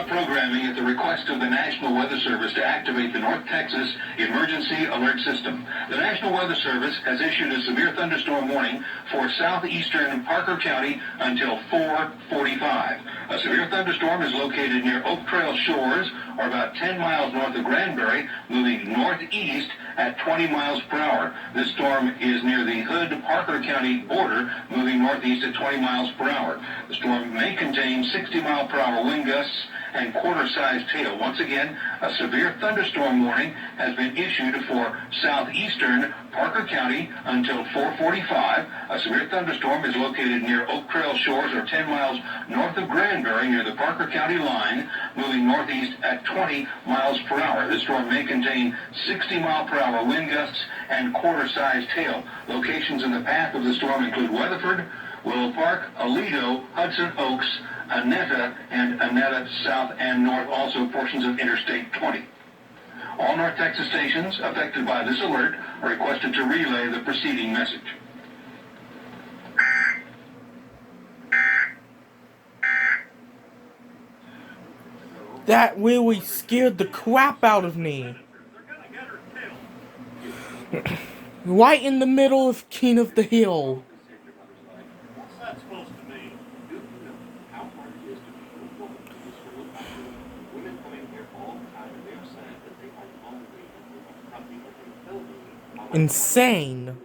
programming at the request of the National Weather Service to activate the North Texas Emergency Alert System. The National Weather Service has issued a severe thunderstorm warning for southeastern Parker County until 4:45. A severe thunderstorm is located near Oak Trail Shores, or about 10 miles north of Granbury, moving northeast at 20 miles per hour. This storm is near the Hood-Parker County border, moving northeast at 20 miles per hour. The storm may contain 60-mile-per-hour wind gusts and quarter-sized hail. Once again, a severe thunderstorm warning has been issued for southeastern Parker County until 4:45. A severe thunderstorm is located near Oak Trail Shores, or 10 miles north of Granbury, near the Parker County line, moving northeast at 20 miles per hour. This storm may contain 60-mile-per-hour wind gusts and quarter-sized hail. Locations in the path of the storm include Weatherford, Willow Park, Aledo, Hudson Oaks, Annetta, and Annetta South and North, also portions of Interstate 20. All North Texas stations affected by this alert are requested to relay the preceding message. That really scared the crap out of me. Right in the middle of King of the Hill. What's that supposed to mean? How hard it is to be a woman in this world. Women come in here all the time and they're saying that they are lonely and they have company and they tell me. Insane.